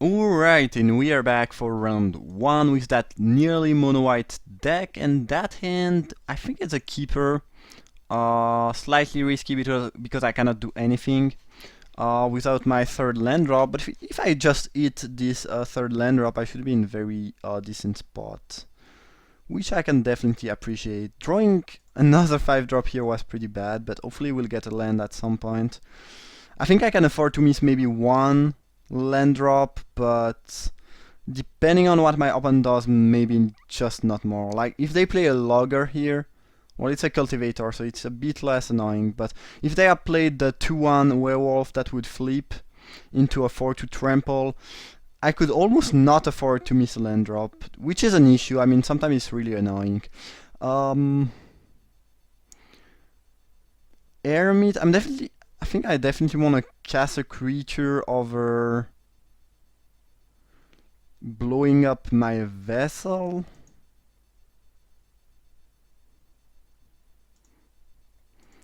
Alright, and we are back for round 1 with that nearly mono-white deck, and that hand, I think it's a keeper. Slightly risky because I cannot do anything without my third land drop, but if I just hit this third land drop, I should be in very decent spot, which I can definitely appreciate. Drawing another 5 drop here was pretty bad, but hopefully we'll get a land at some point. I think I can afford to miss maybe one land drop, but depending on what my opponent does, maybe just not more. Like, if they play a logger here, well, it's a cultivator, so it's a bit less annoying, but if they had played the 2-1 werewolf that would flip into a 4-2 trample, I could almost not afford to miss a land drop, which is an issue. I mean, sometimes it's really annoying. Eremite, I think I definitely want to cast a creature over blowing up my vessel.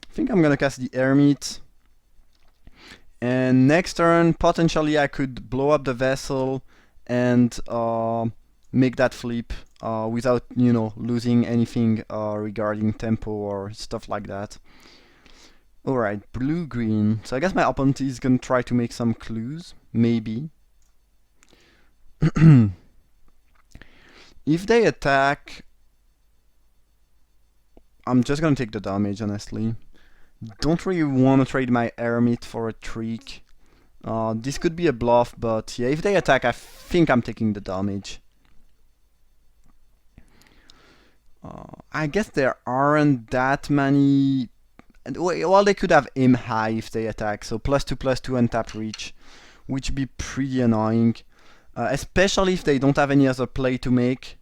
I think I'm gonna cast the Eremite. And next turn, potentially I could blow up the vessel and make that flip without, losing anything regarding tempo or stuff like that. Alright, blue-green. So I guess my opponent is gonna try to make some clues, maybe. If they attack, I'm just gonna take the damage, honestly. Don't really want to trade my Eremite for a trick. This could be a bluff, but yeah, if they attack, I think I'm taking the damage. I guess there aren't that many. Well, they could have aim high if they attack, so +2/+2 untapped reach, which would be pretty annoying, especially if they don't have any other play to make.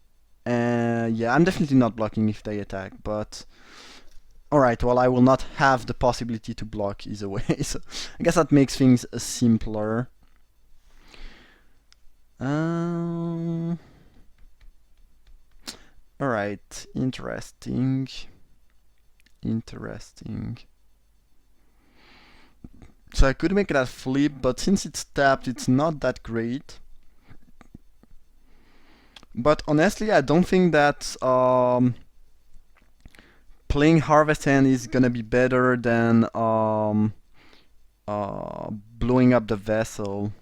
Yeah, I'm definitely not blocking if they attack, but alright, well, I will not have the possibility to block either way, so I guess that makes things simpler. Alright, interesting. So I could make that flip, but since it's tapped, it's not that great. But honestly, I don't think that playing Harvest Hand is gonna be better than blowing up the vessel,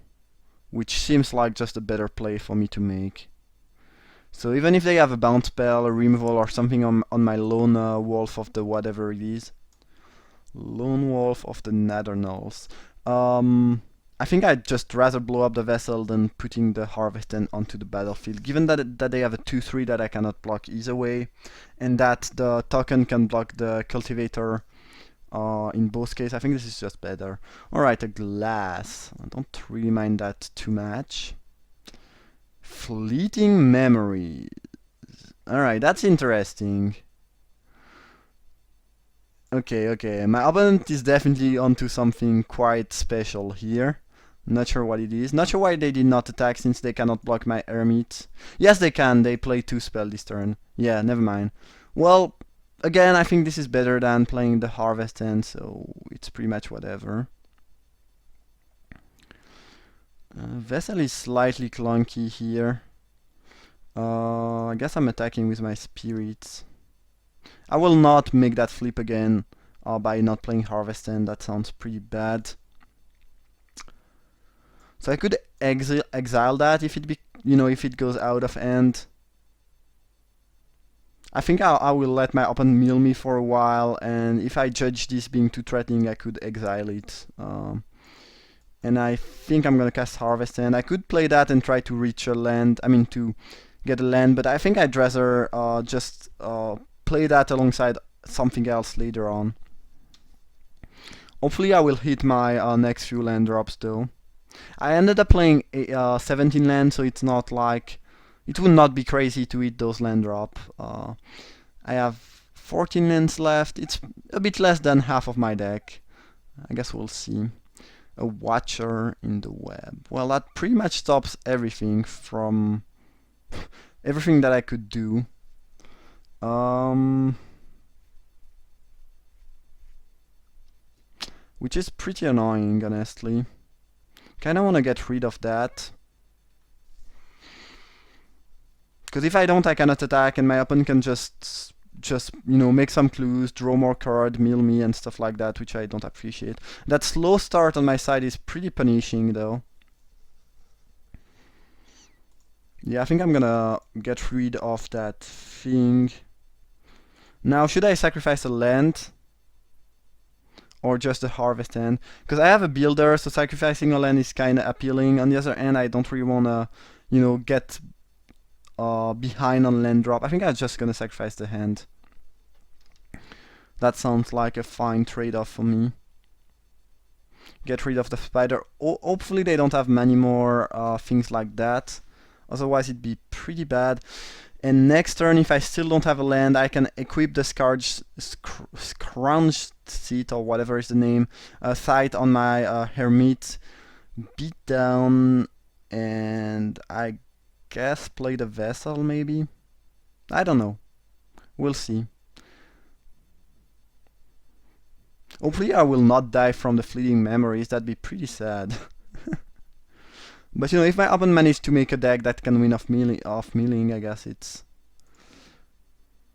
which seems like just a better play for me to make. So even if they have a bounce spell, a removal, or something on my lone wolf of the whatever it is, lone wolf of the Nathernals, I think I'd just rather blow up the vessel than putting the Harvest End onto the battlefield, given that they have a 2/3 that I cannot block either way, and that the token can block the cultivator in both cases. I think this is just better. Alright, a glass. I don't really mind that too much. Fleeting memories. Alright, that's interesting. Okay, my opponent is definitely onto something quite special here. Not sure what it is. Not sure why they did not attack since they cannot block my Eremite. Yes, they can. They play 2 spell this turn. Yeah, never mind. Well, again, I think this is better than playing the Harvest End, so it's pretty much whatever. Vessel is slightly clunky here. I guess I'm attacking with my spirits. I will not make that flip again by not playing Harvest End. That sounds pretty bad. So I could exile that if if it goes out of hand. I think I will let my opponent mill me for a while, and if I judge this being too threatening, I could exile it. And I think I'm gonna cast Harvest End. I could play that and try to reach a land. I mean, to get a land, but I think I'd rather just play that alongside something else later on. Hopefully I will hit my next few land drops though. I ended up playing 17 lands, so it's not like it would not be crazy to hit those land drop. I have 14 lands left. It's a bit less than half of my deck. I guess we'll see. A Watcher in the Web. Well, that pretty much stops everything from everything that I could do. Which is pretty annoying, honestly. Kinda wanna get rid of that. Because if I don't, I cannot attack, and my opponent can just you know, make some clues, draw more card, mill me, and stuff like that, which I don't appreciate. That slow start on my side is pretty punishing, though. Yeah, I think I'm gonna get rid of that thing. Now, should I sacrifice a land? Or just a harvest hand? Because I have a builder, so sacrificing a land is kind of appealing. On the other hand, I don't really want to, you know, get behind on land drop. I think I'm just gonna sacrifice the hand. That sounds like a fine trade-off for me. Get rid of the spider. Hopefully they don't have many more things like that. Otherwise it'd be pretty bad. And next turn, if I still don't have a land, I can equip the Scrounge Seat, or whatever is the name, site on my Hermit, beat down, and I guess play the Vessel, maybe? I don't know. We'll see. Hopefully I will not die from the fleeting memories, that'd be pretty sad. But you know, if my opponent managed to make a deck that can win off milling, I guess it's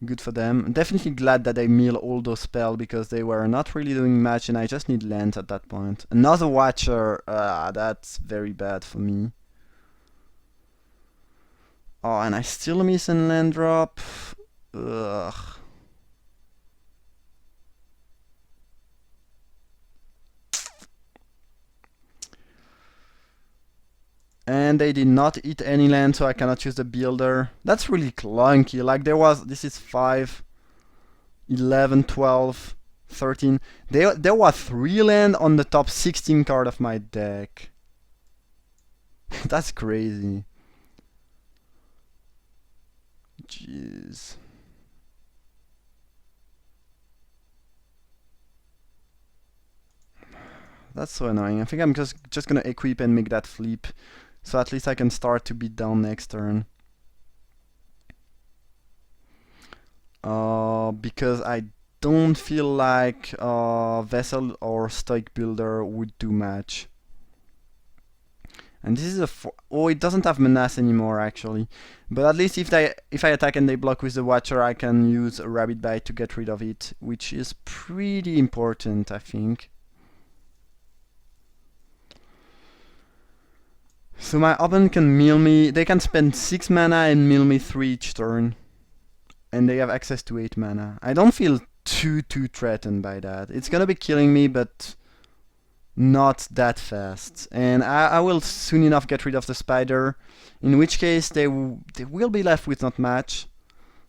good for them. I'm definitely glad that they mill all those spells, because they were not really doing much and I just need lands at that point. Another Watcher, that's very bad for me. Oh, and I still miss a land drop. Ugh. And they did not eat any land, so I cannot use the builder. That's really clunky. Like this is 5, 11, 12, 13. There was 3 land on the top 16 card of my deck. That's crazy. Jeez. That's so annoying. I think I'm just gonna equip and make that flip. So at least I can start to beat down next turn. Because I don't feel like Vessel or Stoic Builder would do much. And this is a oh, it doesn't have Menace anymore actually. But at least if I attack and they block with the Watcher, I can use a Rabbit Bite to get rid of it, which is pretty important, I think. So my opponent can mill me. They can spend 6 mana and mill me 3 each turn. And they have access to 8 mana. I don't feel too threatened by that. It's gonna be killing me, but not that fast. And I will soon enough get rid of the spider. In which case they will be left with not much.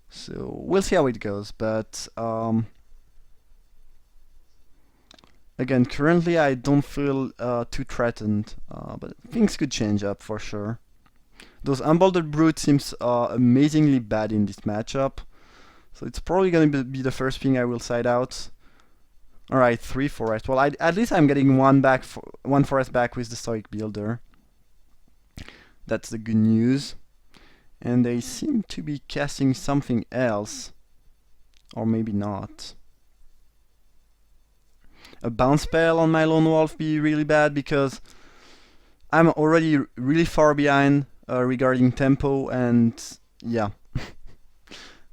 So we'll see how it goes. But again, currently I don't feel too threatened, but things could change up for sure. Those Unbolted Brute seems amazingly bad in this matchup, so it's probably going to be the first thing I will side out. Alright, 3 forest. Well, at least I'm getting one forest back with the Stoic Builder. That's the good news. And they seem to be casting something else. Or maybe not. A bounce spell on my Lone Wolf be really bad, because I'm already really far behind regarding tempo, and yeah.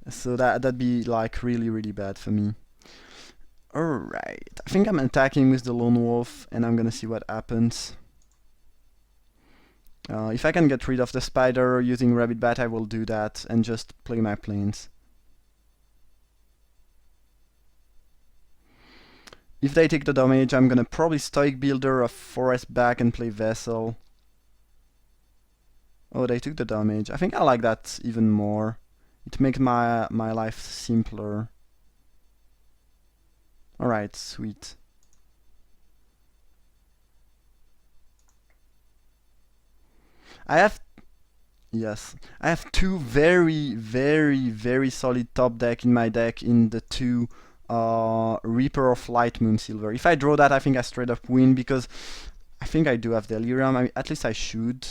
So that'd be like really bad for me. Alright, I think I'm attacking with the Lone Wolf, and I'm gonna see what happens. If I can get rid of the spider using Rabbit Bat, I will do that and just play my planes. If they take the damage, I'm gonna probably Stoic Builder a forest back and play Vessel. Oh, they took the damage. I think I like that even more. It makes my life simpler. Alright, sweet. I have 2 very solid top deck in my deck in the 2 Reaper of Light Moonsilver. If I draw that, I think I straight up win, because I think I do have Delirium. I mean, at least I should.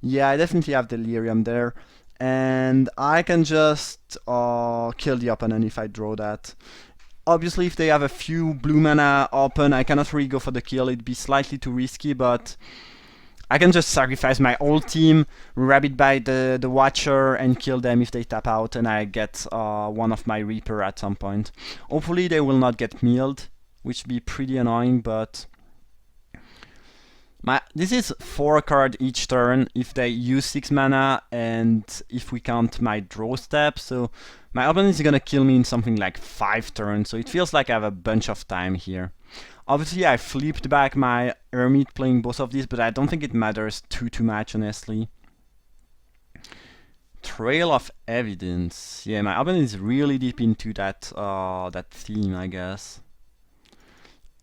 Yeah, I definitely have Delirium there. And I can just kill the opponent if I draw that. Obviously, if they have a few blue mana open, I cannot really go for the kill. It'd be slightly too risky, but I can just sacrifice my whole team, rabbit by the Watcher, and kill them if they tap out, and I get one of my Reaper at some point. Hopefully they will not get milled, which would be pretty annoying, but... This is 4 cards each turn if they use 6 mana, and if we count my draw step, so my opponent is gonna kill me in something like 5 turns, so it feels like I have a bunch of time here. Obviously, I flipped back my Hermit playing both of these, but I don't think it matters too much, honestly. Trail of Evidence. Yeah, my opponent is really deep into that that theme, I guess.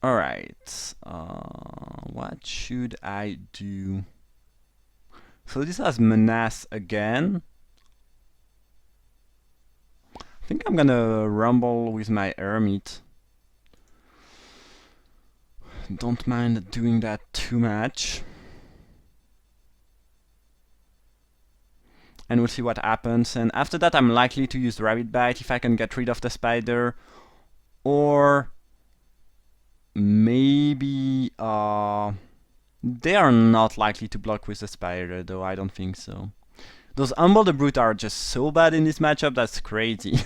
Alright, what should I do? So this has Menace again. I think I'm gonna rumble with my Hermit. Don't mind doing that too much. And we'll see what happens. And after that, I'm likely to use Rabbit Bite if I can get rid of the spider. Or maybe they are not likely to block with the spider, though I don't think so. Those Humble the Brute are just so bad in this matchup, that's crazy.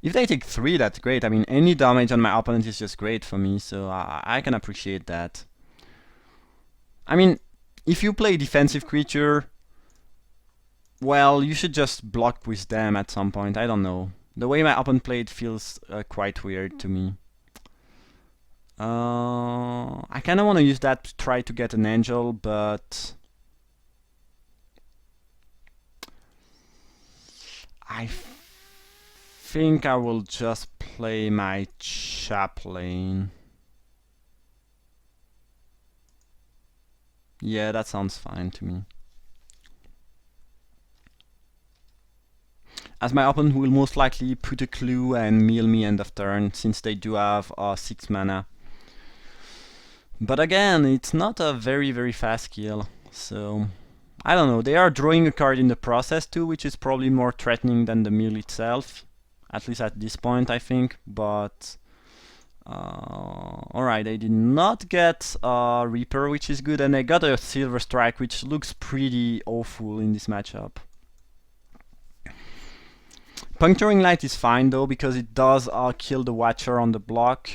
If they take 3, that's great. I mean, any damage on my opponent is just great for me, so I can appreciate that. I mean, if you play defensive creature, well, you should just block with them at some point. I don't know. The way my opponent played feels quite weird to me. I kind of want to use that to try to get an angel, but I think I will just play my Chaplain. Yeah, that sounds fine to me. As my opponent will most likely put a clue and mill me end of turn, since they do have 6 mana. But again, it's not a very fast kill, so... I don't know, they are drawing a card in the process too, which is probably more threatening than the mill itself. At least at this point, I think, but... Alright, they did not get Reaper, which is good, and they got a Silver Strike, which looks pretty awful in this matchup. Puncturing Light is fine though, because it does kill the Watcher on the block.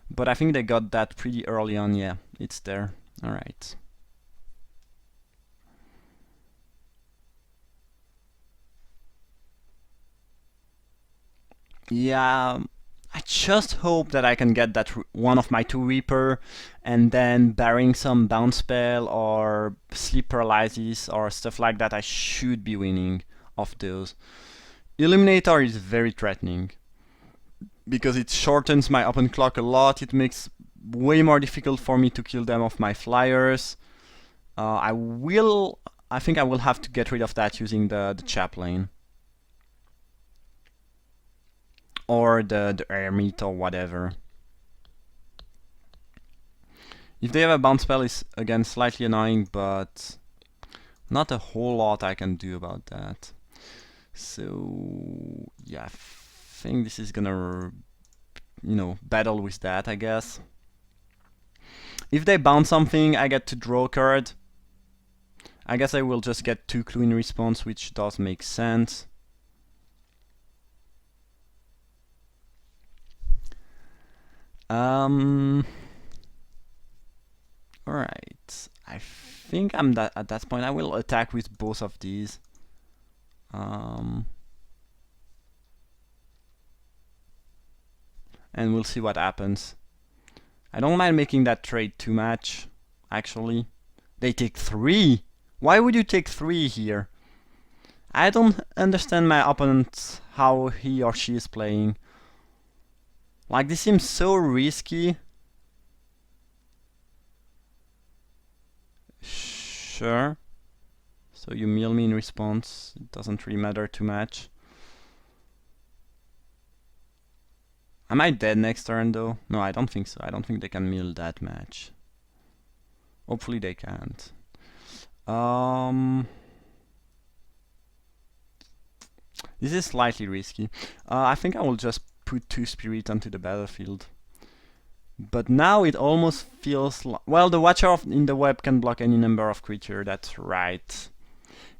But I think they got that pretty early on, yeah, it's there. Alright. Yeah, I just hope that I can get that one of my 2 Reaper, and then barring some bounce spell or sleep paralysis or stuff like that, I should be winning off those. Illuminator is very threatening because it shortens my open clock a lot. It makes way more difficult for me to kill them off my flyers. I think I will have to get rid of that using the Chaplain. Or the Hermit or whatever. If they have a bounce spell, is again slightly annoying, but not a whole lot I can do about that. So yeah, I think this is gonna, you know, battle with that, I guess. If they bounce something, I get to draw a card. I guess I will just get 2 clue in response, which does make sense. Alright, I think I'm at that point. I will attack with both of these. And we'll see what happens. I don't mind making that trade too much, actually. They take 3! Why would you take 3 here? I don't understand my opponent, how he or she is playing. Like, this seems so risky. Sure. So you mill me in response. It doesn't really matter too much. Am I dead next turn though? No, I don't think so. I don't think they can mill that much. Hopefully they can't. This is slightly risky. I think I will just put 2 spirit onto the battlefield. But now it almost feels like... Well, the Watcher in the web can block any number of creatures, that's right.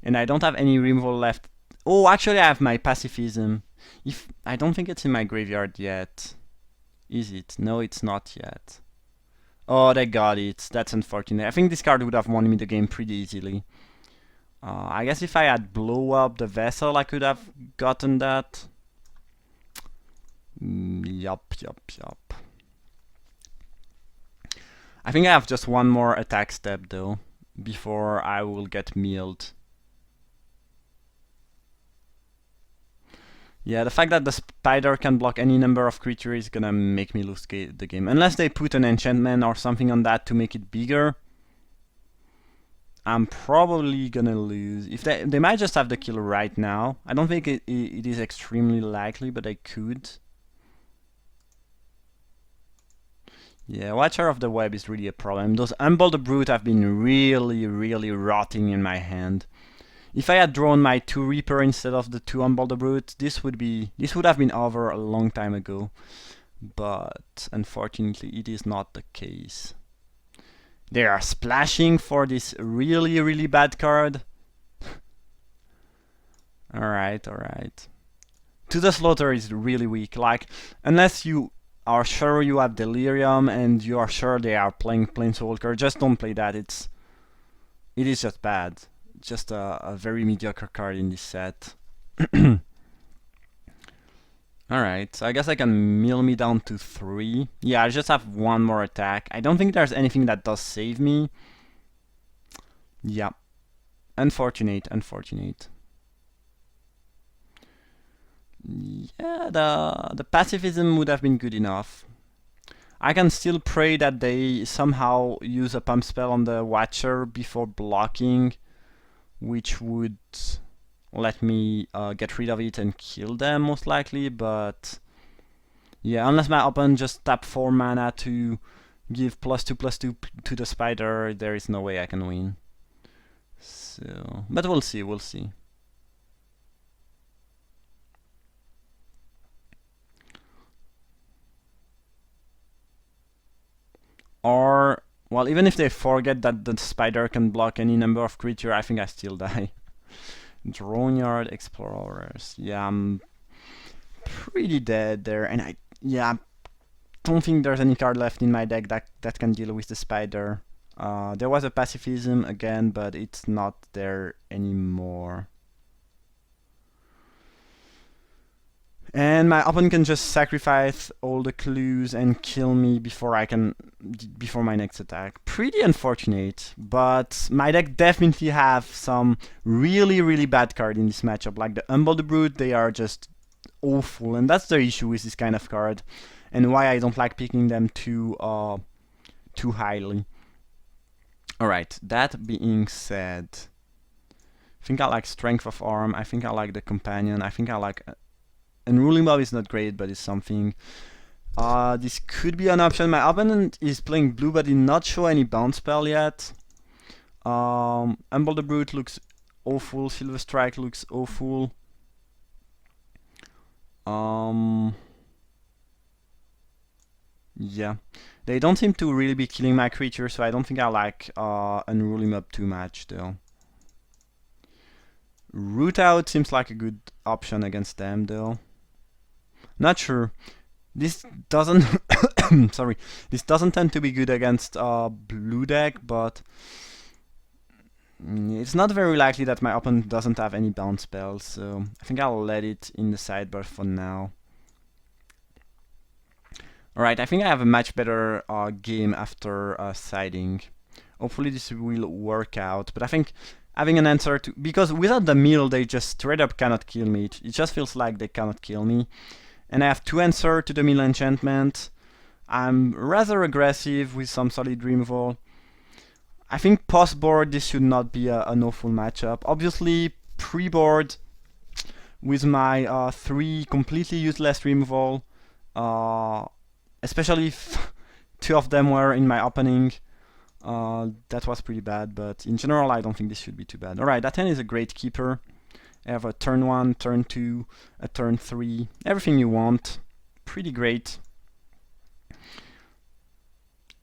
And I don't have any removal left. Oh, actually I have my pacifism. If I don't think it's in my graveyard yet. Is it? No, it's not yet. Oh, they got it. That's unfortunate. I think this card would have won me the game pretty easily. I guess if I had blow up the vessel, I could have gotten that. Yup. I think I have just one more attack step though, before I will get milled. Yeah, the fact that the spider can block any number of creatures is gonna make me lose the game. Unless they put an enchantment or something on that to make it bigger, I'm probably gonna lose. If they might just have the kill right now. I don't think it is extremely likely, but they could. Yeah, Watcher of the Web is really a problem. Those Humble the Brute have been really rotting in my hand. If I had drawn my 2 Reaper instead of the 2 Humble the Brute, this would have been over a long time ago. But unfortunately, it is not the case. They are splashing for this really bad card. Alright. To the Slaughter is really weak. Like, unless you are sure you have Delirium and you are sure they are playing Planeswalker, just don't play that. It is just bad. Just a very mediocre card in this set. Alright, so I guess I can mill me down to 3. Yeah, I just have one more attack. I don't think there's anything that does save me. Yeah. Unfortunate. Yeah, the pacifism would have been good enough. I can still pray that they somehow use a pump spell on the Watcher before blocking, which would let me get rid of it and kill them most likely, but yeah, unless my opponent just tap 4 mana to give +2/+2 to the spider, there is no way I can win. So, but we'll see. Or, well, even if they forget that the spider can block any number of creatures, I think I still die. Drone Yard Explorers. Yeah, I'm pretty dead there, and I don't think there's any card left in my deck that can deal with the spider. There was a pacifism again, but it's not there anymore. And my opponent can just sacrifice all the clues and kill me before my next attack. Pretty unfortunate, but my deck definitely have some really bad card in this matchup. Like the Humble the Brute, they are just awful, and that's the issue with this kind of card, and why I don't like picking them too highly. Alright, that being said, I think I like Strength of Arm, I think I like the Companion, I think I like... Unruly Mob is not great, but it's something. This could be an option. My opponent is playing blue, but did not show any bounce spell yet. Humble the Brute looks awful. Silver Strike looks awful. Yeah. They don't seem to really be killing my creature, so I don't think I like Unruly Mob too much, though. Root Out seems like a good option against them, though. Not sure. This doesn't sorry. This doesn't tend to be good against blue deck, but it's not very likely that my opponent doesn't have any bounce spells, so I think I'll let it in the sideboard for now. Alright, I think I have a much better game after siding. Hopefully this will work out, but I think having an answer to... Because without the mill, they just straight up cannot kill me. It just feels like they cannot kill me. And I have 2 answers to the mill enchantment. I'm rather aggressive with some solid removal. I think post-board this should not be an awful matchup. Obviously, pre-board with my 3 completely useless removal, especially if 2 of them were in my opening, that was pretty bad, but in general I don't think this should be too bad. Alright, that hand is a great keeper. I have a turn 1, turn 2, a turn 3, everything you want. Pretty great.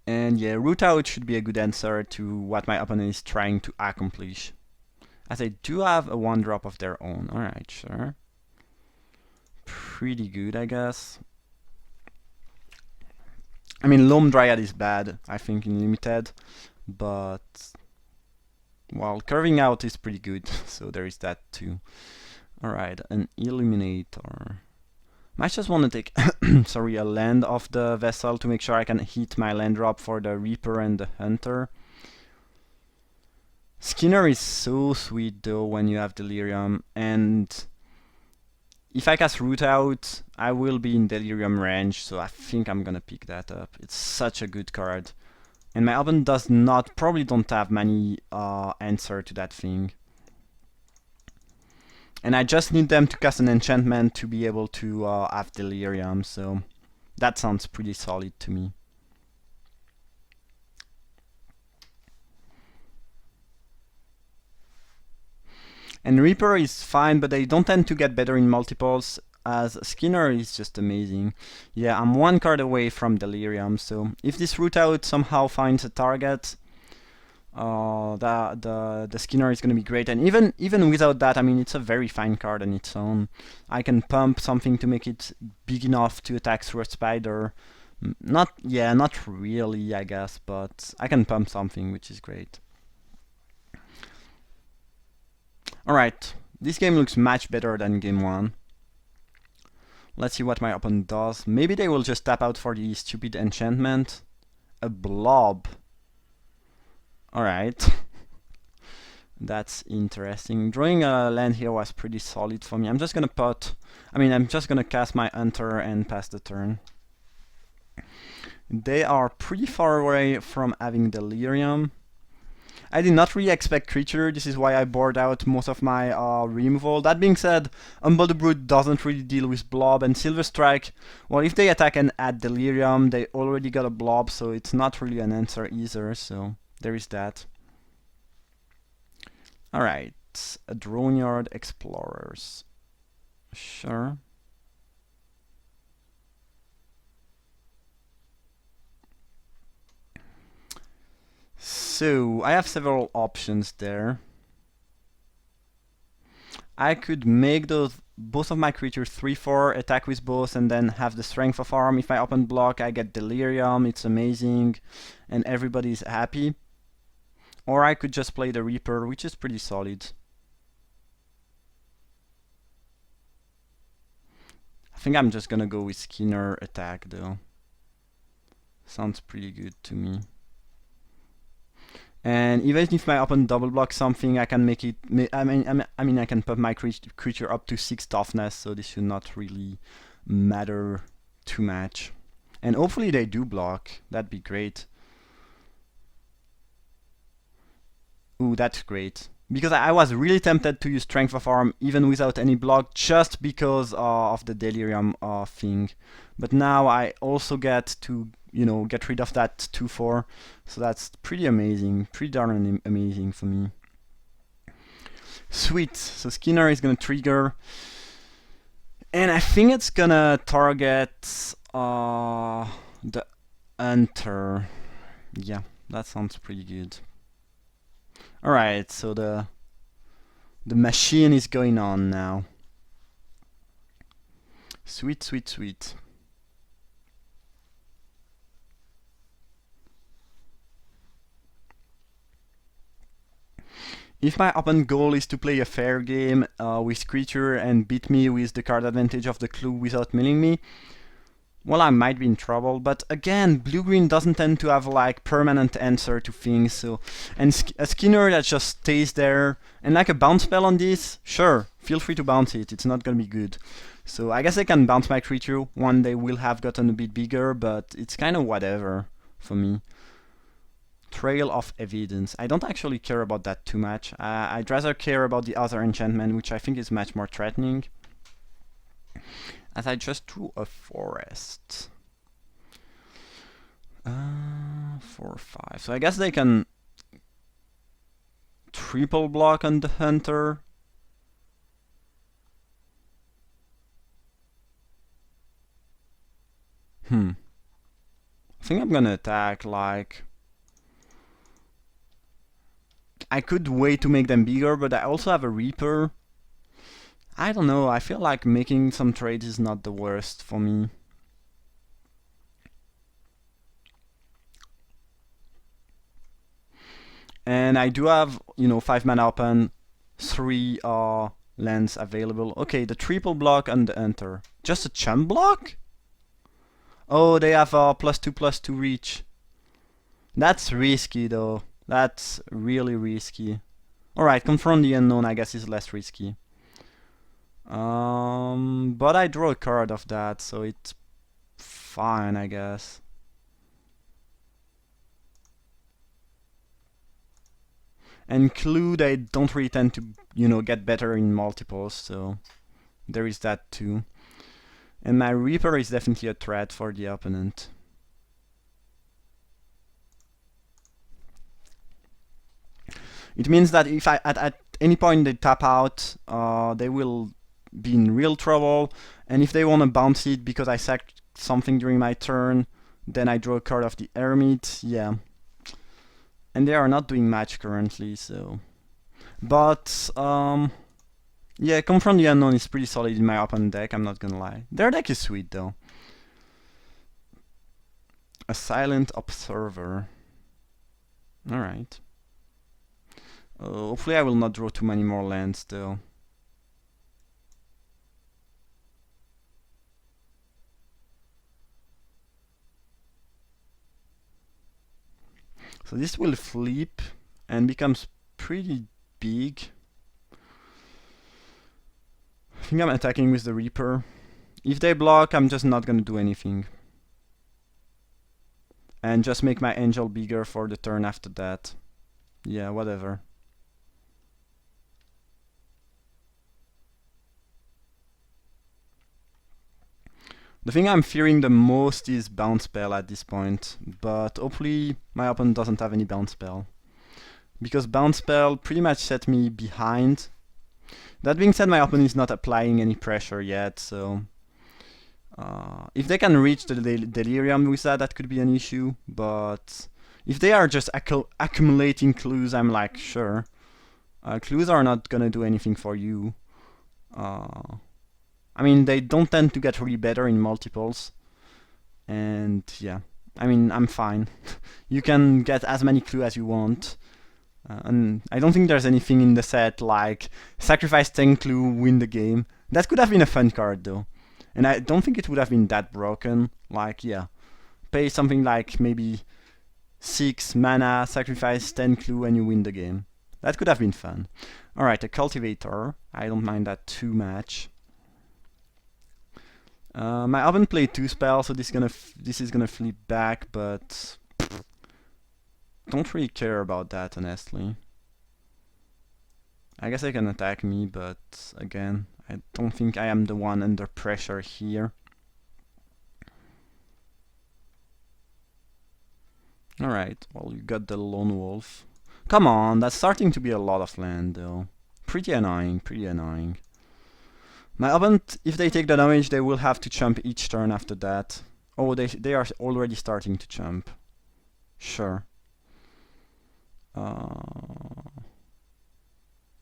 And yeah, root out should be a good answer to what my opponent is trying to accomplish. As they do have a 1-drop of their own. Alright, sure. Pretty good, I guess. I mean, Loam Dryad is bad, I think, in Limited. But... well, curving out is pretty good, so there is that too. Alright, an Illuminator. Might just want to take sorry, a land off the vessel to make sure I can hit my land drop for the Reaper and the Hunter. Skinner is so sweet though when you have Delirium, and if I cast Root Out, I will be in Delirium range, so I think I'm gonna pick that up. It's such a good card. And my opponent does not, probably don't have many answer to that thing. And I just need them to cast an enchantment to be able to have Delirium, so that sounds pretty solid to me. And Reaper is fine, but they don't tend to get better in multiples, as Skinner is just amazing. Yeah, I'm 1 card away from Delirium, so if this Root Out somehow finds a target, the Skinner is going to be great. And even without that, I mean, it's a very fine card on its own. I can pump something to make it big enough to attack through a spider. Not really, I guess, but I can pump something, which is great. Alright, this game looks much better than game 1. Let's see what my opponent does. Maybe they will just tap out for the stupid enchantment. A blob. Alright. That's interesting. Drawing a land here was pretty solid for me. I'm just gonna cast my Hunter and pass the turn. They are pretty far away from having Delirium. I did not really expect creature, this is why I bored out most of my removal. That being said, Humble the Brute doesn't really deal with blob, and Silver Strike, well, if they attack and add Delirium, they already got a blob, so it's not really an answer either, so there is that. Alright, a Droneyard Explorers. Sure. So, I have several options there. I could make both of my creatures 3/4, attack with both, and then have the strength of arm. If I open block, I get Delirium, it's amazing, and everybody's happy. Or I could just play the Reaper, which is pretty solid. I think I'm just gonna go with Skinner attack though. Sounds pretty good to me. And even if my opponent double blocks something, I can make it. I mean, I can put my creature up to 6 toughness, so this should not really matter too much. And hopefully they do block. That'd be great. Ooh, that's great. Because I was really tempted to use Strength of Arm even without any block, just because of the Delirium thing. But now I also get to, you know, get rid of that 2/4. So that's pretty amazing, pretty darn amazing for me. Sweet. So Skinner is gonna trigger, and I think it's gonna target the Hunter. Yeah, that sounds pretty good. Alright, so the machine is going on now. Sweet, sweet, sweet. If my opponent's goal is to play a fair game with creature and beat me with the card advantage of the clue without milling me, well, I might be in trouble. But again, blue-green doesn't tend to have like permanent answer to things, so and a Skinner that just stays there, and like a bounce spell on this, sure, feel free to bounce it, it's not gonna be good. So I guess I can bounce my creature, one they will have gotten a bit bigger, but it's kind of whatever for me. Trail of Evidence. I don't actually care about that too much. I'd rather care about the other enchantment, which I think is much more threatening. As I just drew a forest. 4/5. So I guess they can triple block on the Hunter. I think I'm gonna attack, like... I could wait to make them bigger, but I also have a Reaper. I don't know, I feel like making some trades is not the worst for me. And I do have, you know, 5 mana open, 3 lands available. Okay, the triple block and the enter. Just a chump block? Oh, they have +2/+2 reach. That's risky though. That's really risky. Alright, confront the unknown I guess is less risky. But I draw a card of that, so it's fine I guess. And Clue, they don't really tend to, you know, get better in multiples, so there is that too. And my Reaper is definitely a threat for the opponent. It means that if at any point they tap out, they will be in real trouble. And if they want to bounce it because I sacked something during my turn, then I draw a card of the Hermit. Yeah. And they are not doing much currently, so... But, yeah, Confront the Unknown is pretty solid in my open deck, I'm not gonna lie. Their deck is sweet, though. A Silent Observer. Alright. Hopefully I will not draw too many more lands, though. So this will flip and becomes pretty big. I think I'm attacking with the Reaper. If they block, I'm just not gonna do anything. And just make my Angel bigger for the turn after that. Yeah, whatever. The thing I'm fearing the most is Bounce Spell at this point, but hopefully my opponent doesn't have any Bounce Spell. Because Bounce Spell pretty much set me behind. That being said, my opponent is not applying any pressure yet, so... if they can reach the Delirium with that, that could be an issue, but... If they are just accumulating clues, I'm like, sure. Clues are not gonna do anything for you. I mean, they don't tend to get really better in multiples. And yeah, I mean, I'm fine. You can get as many clues as you want. And I don't think there's anything in the set like sacrifice 10 clue, win the game. That could have been a fun card though. And I don't think it would have been that broken. Like, yeah, pay something like maybe 6 mana, sacrifice 10 clue, and you win the game. That could have been fun. Alright, a Cultivator. I don't mind that too much. My opponent played 2 spells, so this is gonna flip back, but don't really care about that, honestly. I guess they can attack me, but again, I don't think I am the one under pressure here. Alright, well, you got the Lone Wolf. Come on, that's starting to be a lot of land, though. Pretty annoying, pretty annoying. My opponent, if they take the damage, they will have to chump each turn after that. Oh, they are already starting to chump. Sure.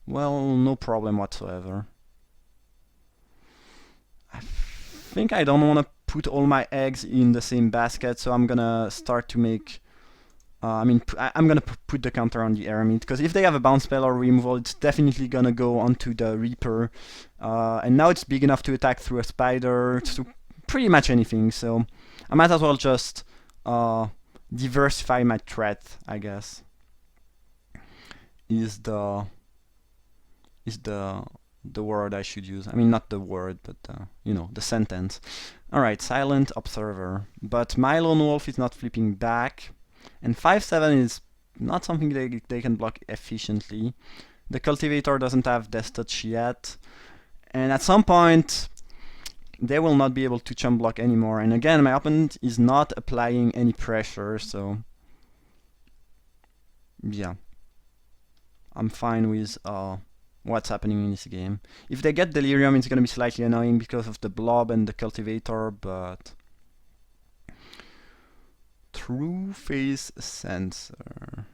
Well, no problem whatsoever. I think I don't want to put all my eggs in the same basket, so I'm gonna start to make... I'm gonna put the counter on the Hermit, because if they have a bounce spell or removal, it's definitely gonna go onto the Reaper. And now it's big enough to attack through a spider, to pretty much anything, so I might as well just diversify my threat, I guess. Is the word I should use. I mean, not the word, but you know, the sentence. Alright, Silent Observer. But my Lone Wolf is not flipping back. And 5/7 is not something they can block efficiently. The Cultivator doesn't have Death Touch yet. And at some point, they will not be able to chump block anymore. And again, my opponent is not applying any pressure, so... yeah. I'm fine with what's happening in this game. If they get Delirium, it's gonna be slightly annoying because of the Blob and the Cultivator, but... True Phase Sensor.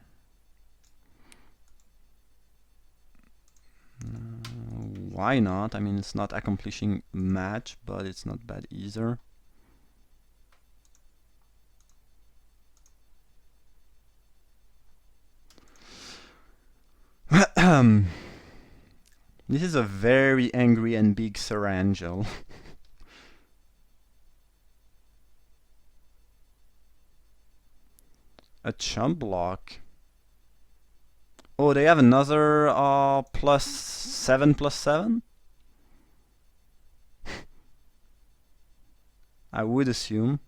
Why not? I mean, it's not accomplishing much, but it's not bad either. This is a very angry and big Sir Angel. A chump block. Oh, they have another +7/+7? I would assume.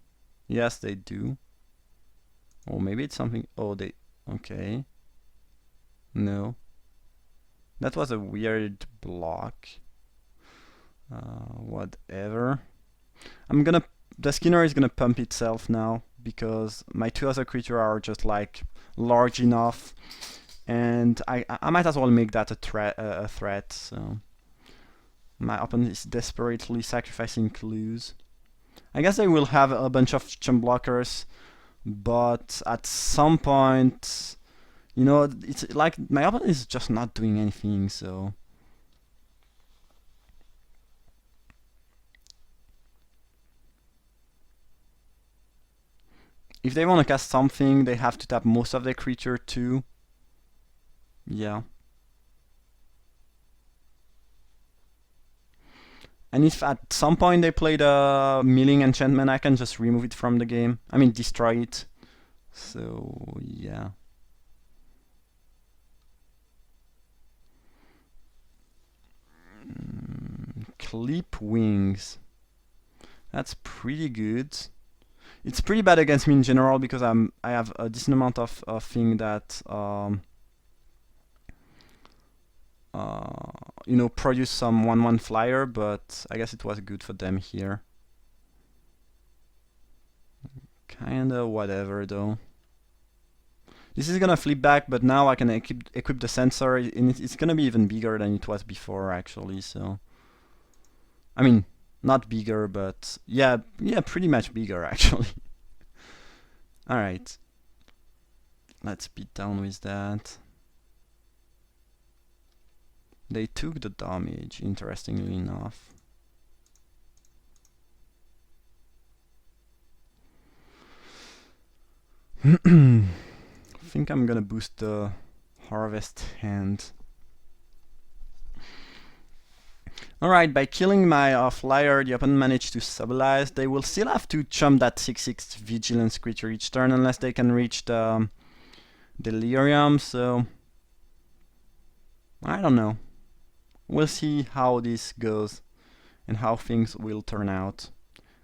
Yes, they do. Or maybe it's something... Oh, they... Okay. No. That was a weird block. Whatever. The Skinner is gonna pump itself now, because my two other creatures are just like large enough, and I might as well make that a threat. So my opponent is desperately sacrificing clues. I guess they will have a bunch of chump blockers, but at some point, you know, it's like my opponent is just not doing anything. So if they want to cast something, they have to tap most of their creature too. Yeah. And if at some point they play the milling enchantment, I can just remove it from the game. I mean, destroy it. So, yeah. Clip Wings. That's pretty good. It's pretty bad against me in general because I have a decent amount of thing that you know, produce some 1/1 flyer, but I guess it was good for them here. Kinda whatever though. This is gonna flip back, but now I can equip the sensor, and it's gonna be even bigger than it was before actually. So I mean, not bigger, but yeah, pretty much bigger actually. Alright. Let's be done with that. They took the damage, interestingly enough. I think I'm gonna boost the Harvest Hand. Alright, by killing my flyer, the opponent managed to stabilize. They will still have to chump that 6/6 Vigilance creature each turn unless they can reach the Delirium, so I don't know. We'll see how this goes and how things will turn out.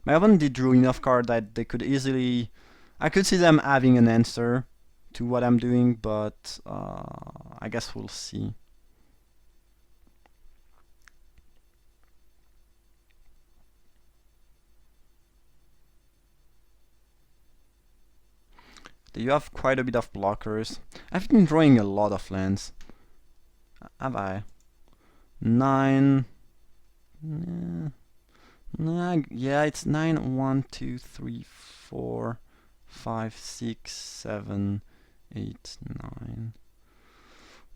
My opponent did draw enough cards that they could easily... I could see them having an answer to what I'm doing, but I guess we'll see. You have quite a bit of blockers. I've been drawing a lot of lands. Have I? 9. Yeah, it's 9. 1, 2, 3, 4, 5, 6, 7, 8, 9.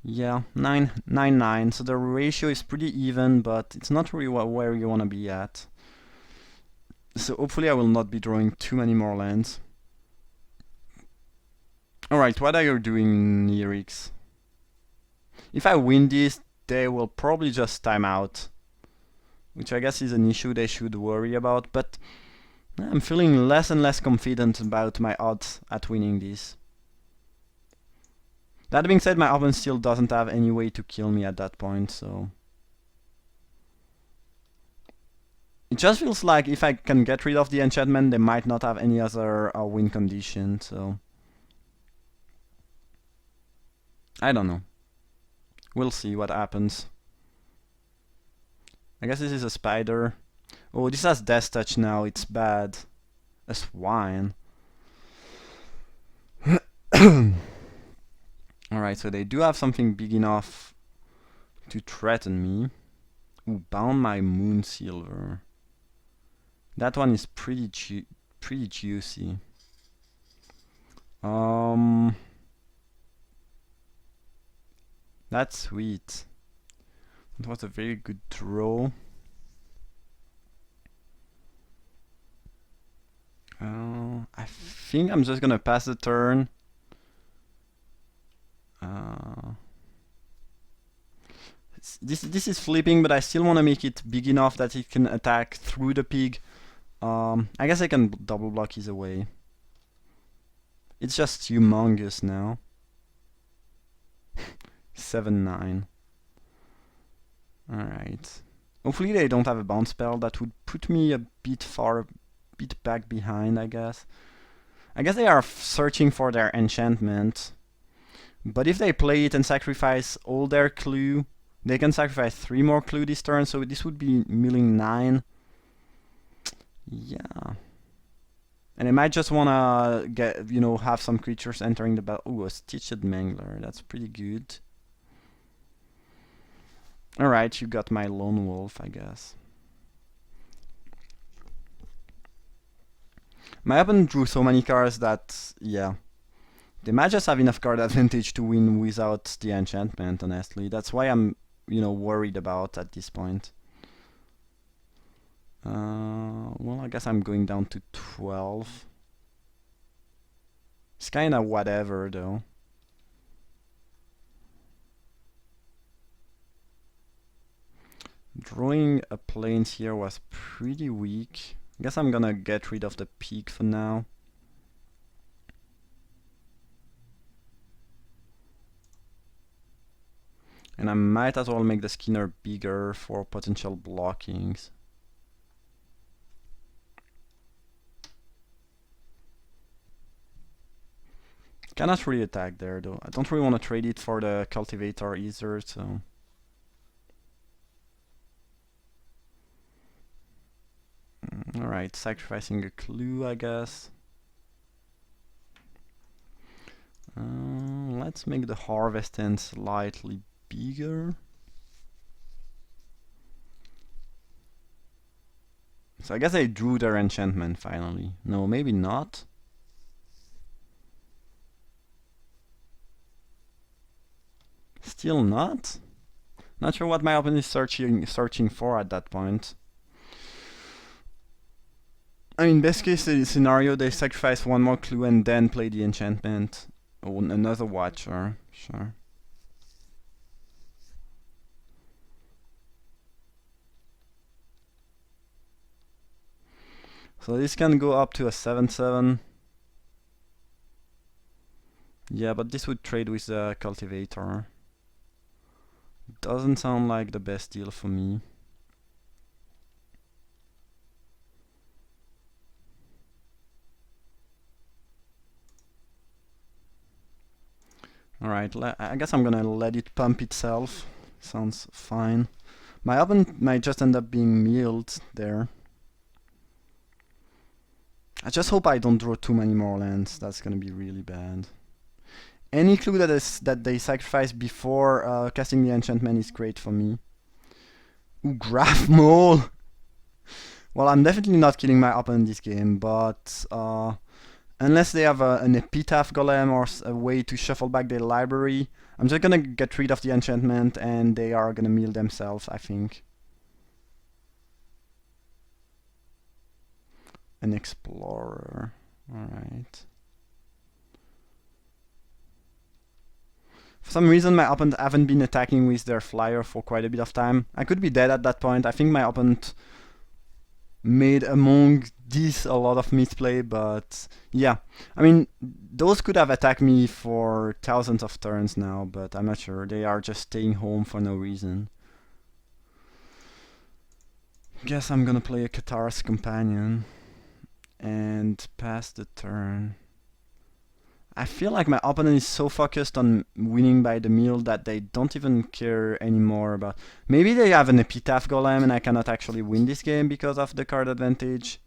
Yeah, 9, 9, 9. So the ratio is pretty even, but it's not really where you want to be at. So hopefully I will not be drawing too many more lands. Alright, what are you doing, Nyriks? If I win this, they will probably just time out, which I guess is an issue they should worry about, but I'm feeling less and less confident about my odds at winning this. That being said, my opponent still doesn't have any way to kill me at that point, so... It just feels like if I can get rid of the enchantment, they might not have any other win condition, so... I don't know. We'll see what happens. I guess this is a spider. Oh, this has Death Touch now, it's bad. A swine. Alright, so they do have something big enough to threaten me. Ooh, Bound my Moon Silver. That one is pretty juicy. That's sweet. It was a very good draw. I think I'm just gonna pass the turn. This is flipping, but I still want to make it big enough that it can attack through the pig. I guess I can double block either way. It's just humongous now. 7-9. Alright. Hopefully they don't have a bounce spell. That would put me a bit back behind, I guess. I guess they are searching for their enchantment. But if they play it and sacrifice all their clue, they can sacrifice 3 more clue this turn, so this would be milling 9. Yeah. And I might just wanna get, have some creatures entering the battle. Ooh, a Stitched Mangler. That's pretty good. Alright, you got my Lone Wolf, I guess. My opponent drew so many cards that, yeah. They might just have enough card advantage to win without the enchantment, honestly. That's why I'm, worried about at this point. Well, I guess I'm going down to 12. It's kinda whatever, though. Drawing a plains here was pretty weak. I guess I'm gonna get rid of the pig for now. And I might as well make the Skinner bigger for potential blockings. Cannot really attack there though. I don't really want to trade it for the cultivator either, so. Alright, sacrificing a clue, I guess. Let's make the harvest end slightly bigger. So I guess I drew their enchantment finally. No, maybe not. Still not? Not sure what my opponent is searching for at that point. I mean, best case scenario, they sacrifice 1 more clue and then play the enchantment. Oh, another Watcher, sure. So this can go up to a 7-7. Yeah, but this would trade with the cultivator. Doesn't sound like the best deal for me. Alright, I guess I'm gonna let it pump itself. Sounds fine. My opponent might just end up being milled there. I just hope I don't draw too many more lands. That's gonna be really bad. Any clue that they sacrifice before casting the enchantment is great for me. Ooh, Graph Mole! Well, I'm definitely not killing my opponent this game, but unless they have an Epitaph Golem or a way to shuffle back their library, I'm just gonna get rid of the enchantment and they are gonna mill themselves, I think. An Explorer. Alright. For some reason my opponent haven't been attacking with their flyer for quite a bit of time. I could be dead at that point. I think my opponent made among this a lot of misplay, but yeah. I mean, those could have attacked me for thousands of turns now, but I'm not sure. They are just staying home for no reason. Guess I'm gonna play a Katar's Companion and pass the turn. I feel like my opponent is so focused on winning by the mill that they don't even care anymore about... Maybe they have an Epitaph Golem and I cannot actually win this game because of the card advantage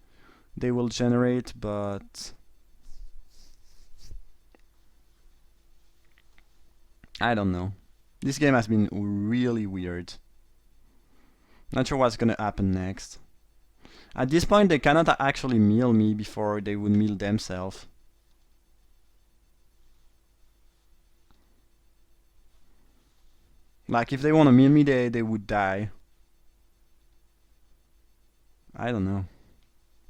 they will generate, but... I don't know. This game has been really weird. Not sure what's gonna happen next. At this point they cannot actually mill me before they would mill themselves. Like, if they want to mill me, they would die. I don't know.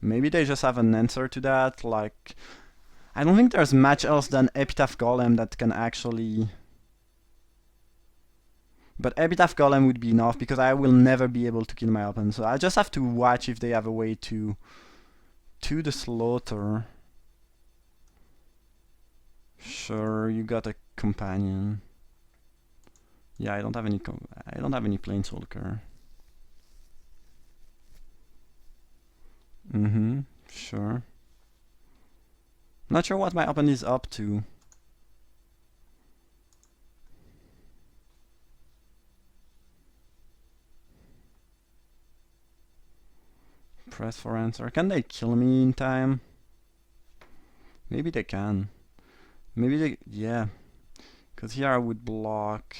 Maybe they just have an answer to that, like... I don't think there's much else than Epitaph Golem that can actually... But Epitaph Golem would be enough, because I will never be able to kill my opponent, so I just have to watch if they have a way to the Slaughter. Sure, you got a companion. Yeah, I don't have any Planeswalker. Sure. Not sure what my opponent is up to. Press for answer. Can they kill me in time? Maybe they can. Maybe they... yeah. Because here I would block.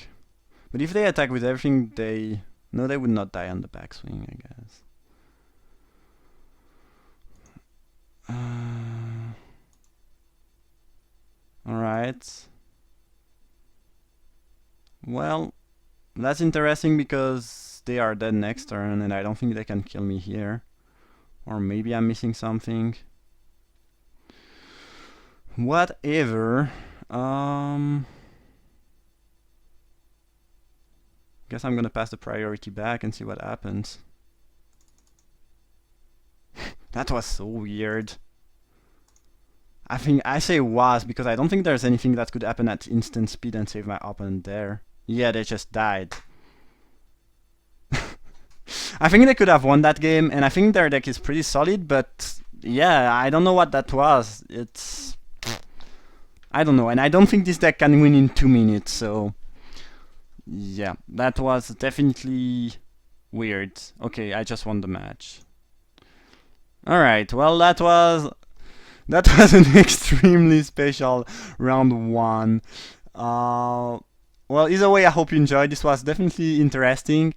But if they attack with everything, they... no, they would not die on the backswing, I guess. Alright. Well, that's interesting because they are dead next turn and I don't think they can kill me here. Or maybe I'm missing something. Whatever. Guess I'm gonna pass the priority back and see what happens. That was so weird. I think I say was because I don't think there's anything that could happen at instant speed and save my opponent there. Yeah, they just died. I think they could have won that game, and I think their deck is pretty solid, but yeah, I don't know what that was. It's... I don't know, and I don't think this deck can win in 2 minutes, so... yeah, that was definitely weird. Okay, I just won the match. Alright, well that was an extremely special round 1. Well, either way, I hope you enjoyed. This was definitely interesting.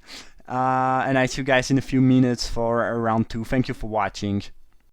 And I see you guys in a few minutes for round 2. Thank you for watching.